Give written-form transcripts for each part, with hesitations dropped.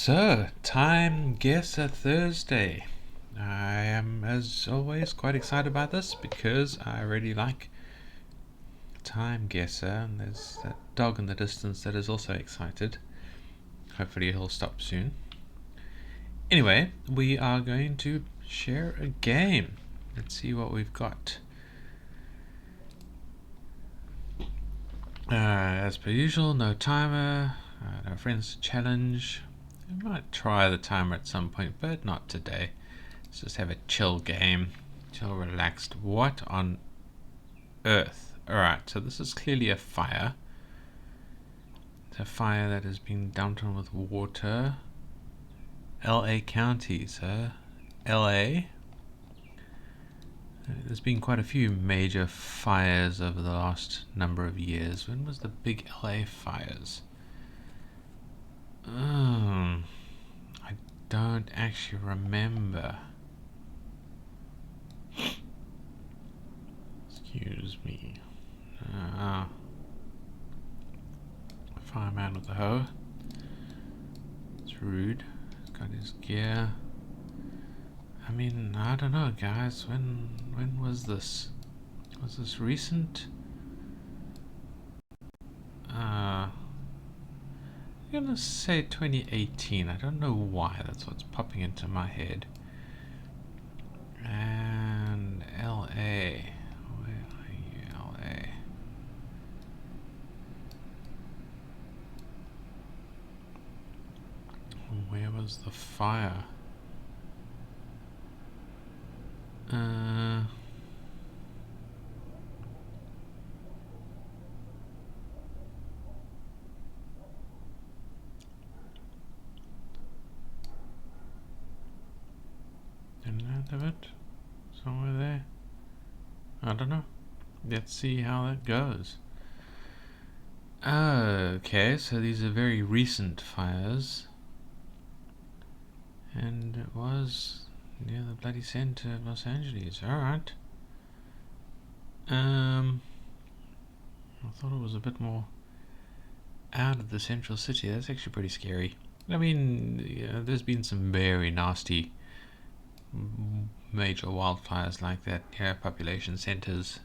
So, Timeguessr Thursday. I am, as always, quite excited about this because I really like Timeguessr, and there's that dog in the distance that is also excited. Hopefully, he'll stop soon. Anyway, we are going to share a game. Let's see what we've got. As per usual, no timer, no friends to challenge. I might try the timer at some point, but not today. Let's just have a chill game. Chill, relaxed. What on earth? Alright, so this is clearly a fire. It's a fire that has been dumped on with water. LA County, so LA. There's been quite a few major fires over the last number of years. When was the big LA fires? I don't actually remember. Excuse me. Fireman with the hoe. It's rude. He's got his gear. I mean, I don't know, guys. When was this? Was this recent? I'm gonna say 2018. I don't know why. That's what's popping into my head. And LA. Where are you, LA? Where was the fire? Inland of it? Somewhere there? I don't know. Let's see how that goes. Okay, so these are very recent fires. And it was near the bloody center of Los Angeles. Alright. I thought it was a bit more out of the central city. That's actually pretty scary. I mean, yeah, there's been some very nasty major wildfires like that. Yeah, population centers.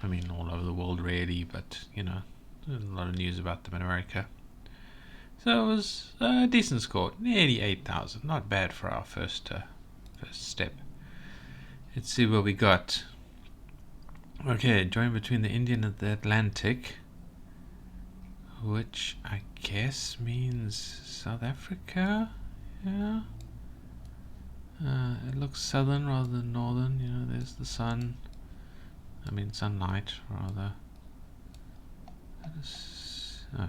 I mean, all over the world really, but you know, there's a lot of news about them in America. So it was a decent score, nearly 8,000. Not bad for our first step. Let's see what we got. Okay, join between the Indian and the Atlantic, which I guess means South Africa. Yeah. It looks southern rather than northern. You know, there's the sun. I mean, sunlight rather. I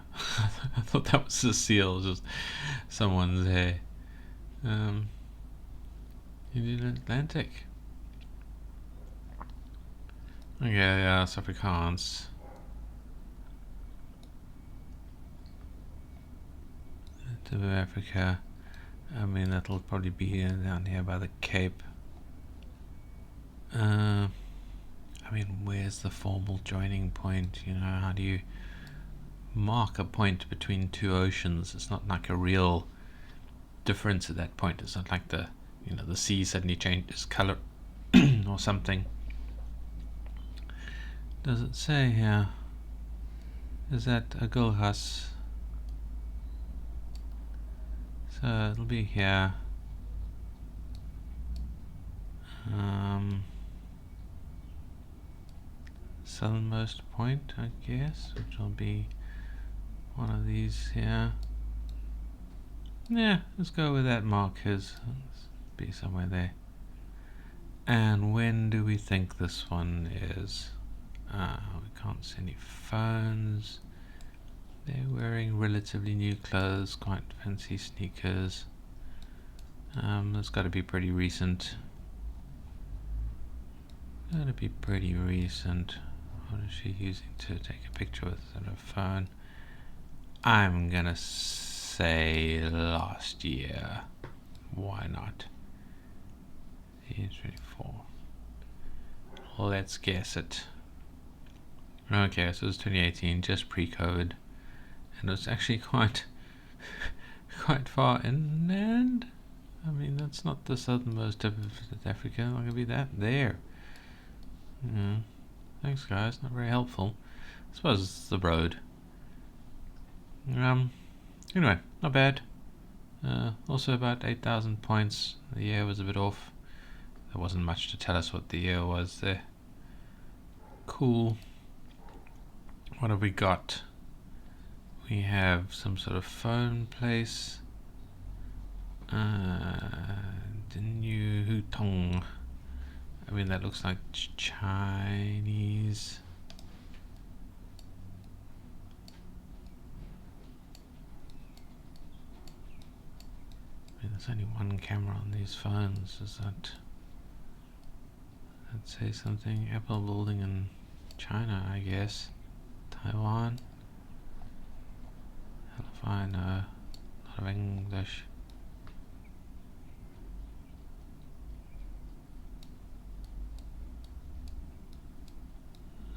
thought that was a seal, just someone's hair. Indian Atlantic. Okay, yeah, it's Afrikaans. Tip of Africa. I mean, that'll probably be down here by the Cape. I mean, where's the formal joining point? You know, how do you mark a point between two oceans? It's not like a real difference at that point. It's not like the sea suddenly changes color or something. Does it say here? Is that a Gulhas? So it'll be here. Southernmost point, I guess, which will be one of these here. Yeah, let's go with that markers. Let's be somewhere there. And when do we think this one is? We can't see any phones. They're wearing relatively new clothes, quite fancy sneakers. That's got to be pretty recent. Gotta be pretty recent. What is she using to take a picture with her phone? I'm gonna say last year. Why not? Year 24. Let's guess it. Okay, so it's 2018, just pre-COVID, and it's actually quite quite far inland. I mean, that's not the southernmost tip of South Africa. Not gonna be that there. Yeah. Thanks, guys. Not very helpful. I suppose it's the road. Anyway, not bad. Also about 8,000 points. The year was a bit off. There wasn't much to tell us what the year was there. Cool. What have we got? We have some sort of phone place. New Hutong. I mean, that looks like Chinese. I mean, there's only one camera on these phones. Does that say something? Apple building in China, I guess. Taiwan. Hell if I know. A lot of English.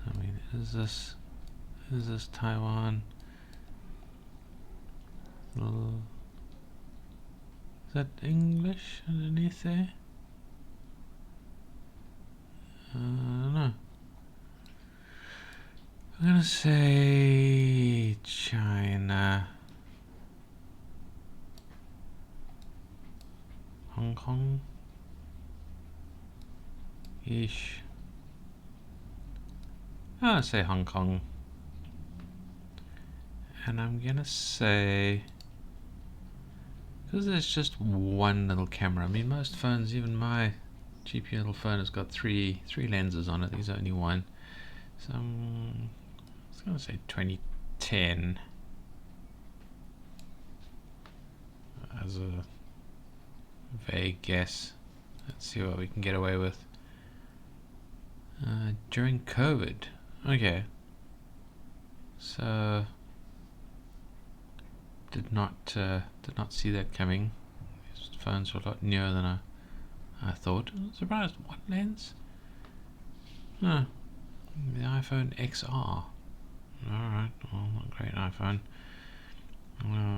I mean, is this Taiwan? Is that English underneath there? I don't know. I'm gonna say China. Hong Kong ish. I'll say Hong Kong. And I'm gonna say, because there's just one little camera. I mean, most phones, even my cheapy little phone, has got three lenses on it. There's only one. So I'm gonna say 2010 as a vague guess. Let's see what we can get away with. During COVID. Okay. So did not see that coming. These phones were a lot newer than I thought. I was surprised. One lens? Huh. The iPhone XR. Alright, well, not a great iPhone.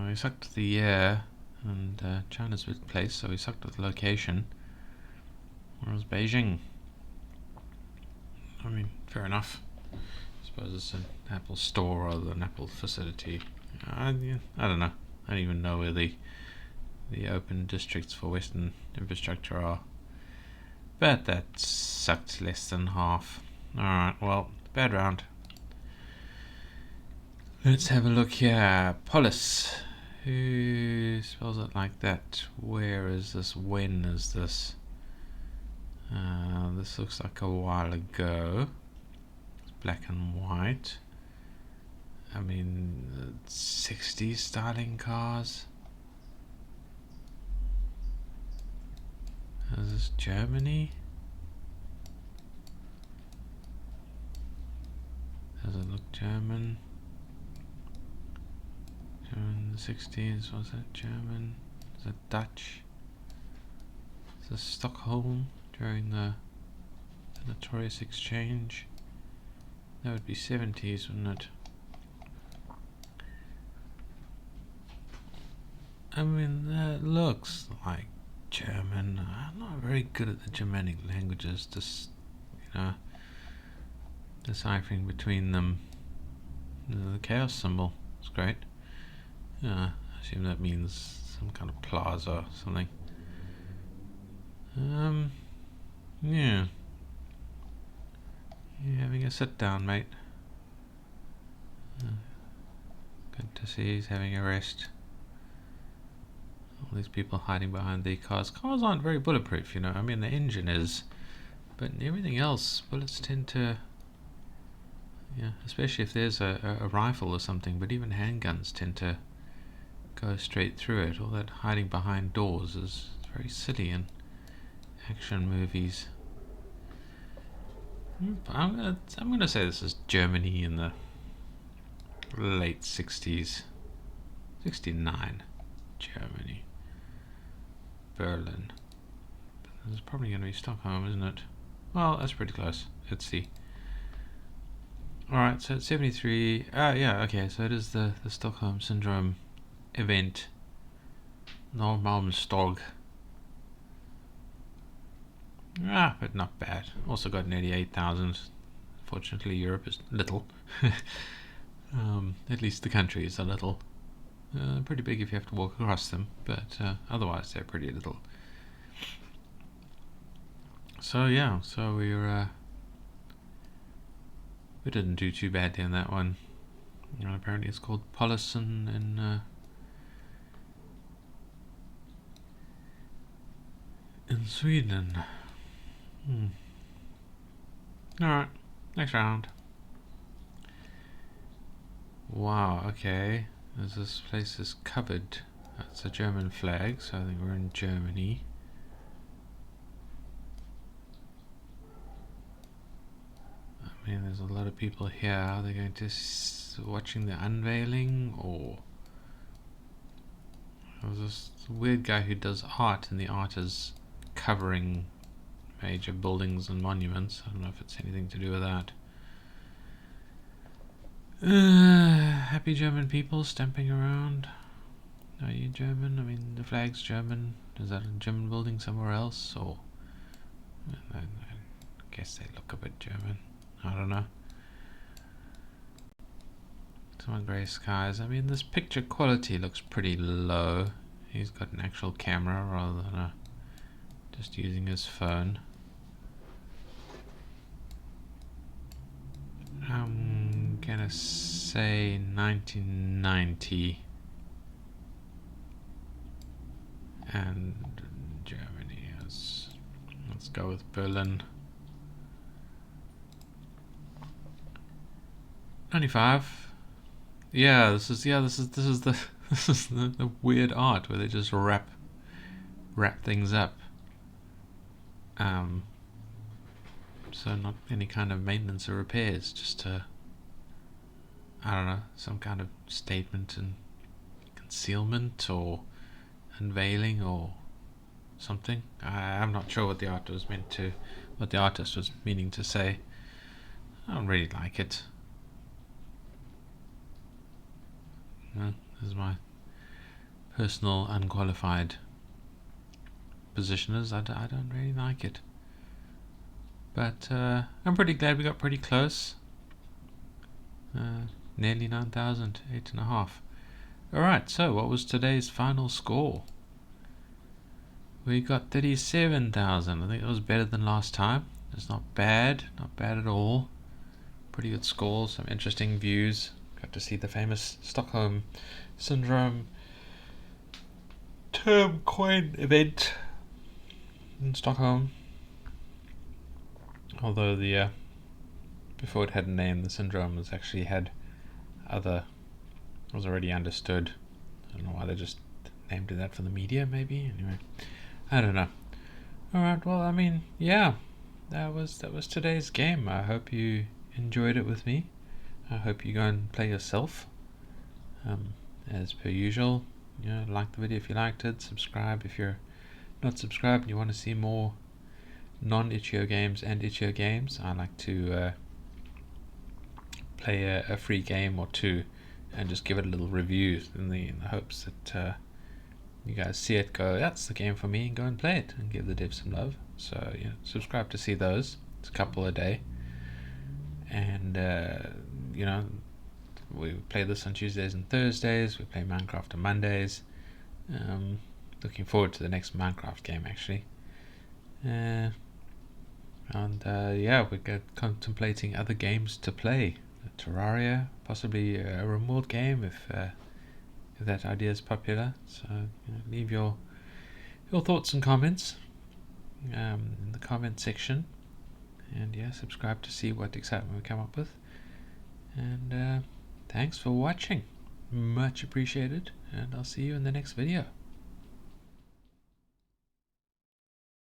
He sucked at the year, and China's a big place, so he sucked at the location. Whereas Beijing. I mean, fair enough. I suppose it's an Apple store rather than an Apple facility. I don't know. I don't even know where the open districts for Western infrastructure are. But that sucked less than half. Alright, well, bad round. Let's have a look here. Polis. Who spells it like that? Where is this? When is this? This looks like a while ago. It's black and white. I mean, 60s styling cars. Is this Germany? Does it look German? German 60s, was it German? Is it Dutch? Is this Stockholm during the Notorious Exchange? That would be 70s, wouldn't it? I mean, that looks like German. I'm not very good at the Germanic languages, just, deciphering between them. The chaos symbol is great. I assume that means some kind of plaza or something. Yeah. You're having a sit down, mate. Good to see he's having a rest. All these people hiding behind the cars. Cars aren't very bulletproof, I mean, the engine is, but everything else, bullets tend to, especially if there's a rifle or something, but even handguns tend to go straight through it. All that hiding behind doors is very silly in action movies. I'm gonna say this is Germany in the late 60s. 69. Germany. Berlin. This is probably going to be Stockholm, isn't it? Well, that's pretty close. Let's see. Alright, so it's 73. Yeah, okay, so it is the Stockholm Syndrome event. Normalmstog. But not bad. Also got nearly 8,000. Fortunately, Europe is little. At least the countries are little. Pretty big if you have to walk across them, but otherwise they're pretty little. So yeah, we didn't do too badly on that one. Apparently it's called Polisen in Sweden. Alright, next round. Wow, okay. This place is covered. That's a German flag, so I think we're in Germany. I mean, there's a lot of people here. Are they going to watching the unveiling, or there's this weird guy who does art, and the art is covering major buildings and monuments. I don't know if it's anything to do with that. Happy German people stamping around. Are you German? I mean, the flag's German. Is that a German building somewhere else? Or I guess they look a bit German. I don't know. Some grey skies. I mean, this picture quality looks pretty low. He's got an actual camera rather than just using his phone. I'm gonna say 1990 and Germany. Let's go with Berlin. 95. Yeah, this is the weird art where they just wrap things up. So not any kind of maintenance or repairs, just I don't know, some kind of statement and concealment or unveiling or something. I'm not sure what the artist was meaning to say. I don't really like it. No, this is my personal unqualified position is I don't really like it. But I'm pretty glad we got pretty close. Nearly 9,000, 8.5. Alright, so what was today's final score? We got 37,000. I think that was better than last time. It's not bad at all. Pretty good scores, some interesting views. Got to see the famous Stockholm Syndrome term coin event in Stockholm. Although the before it had a name, the syndrome was already understood. I don't know why they just named it that for the media, maybe. Anyway, I don't know. Alright, well, I mean, yeah, that was today's game. I hope you enjoyed it with me. I hope you go and play yourself. As per usual, like the video if you liked it, subscribe if you're not subscribed and you want to see more non-itch.io games and itch.io games. I like to play a free game or two and just give it a little review in the hopes that you guys see it, go, that's the game for me, and go and play it and give the dev some love. So subscribe to see those. It's a couple a day, and we play this on Tuesdays and Thursdays. We play Minecraft on Mondays. Looking forward to the next Minecraft game, actually. We're contemplating other games to play. Terraria, possibly a remote game if that idea is popular. So leave your thoughts and comments in the comment section, and subscribe to see what excitement we come up with. And thanks for watching, much appreciated, and I'll see you in the next video.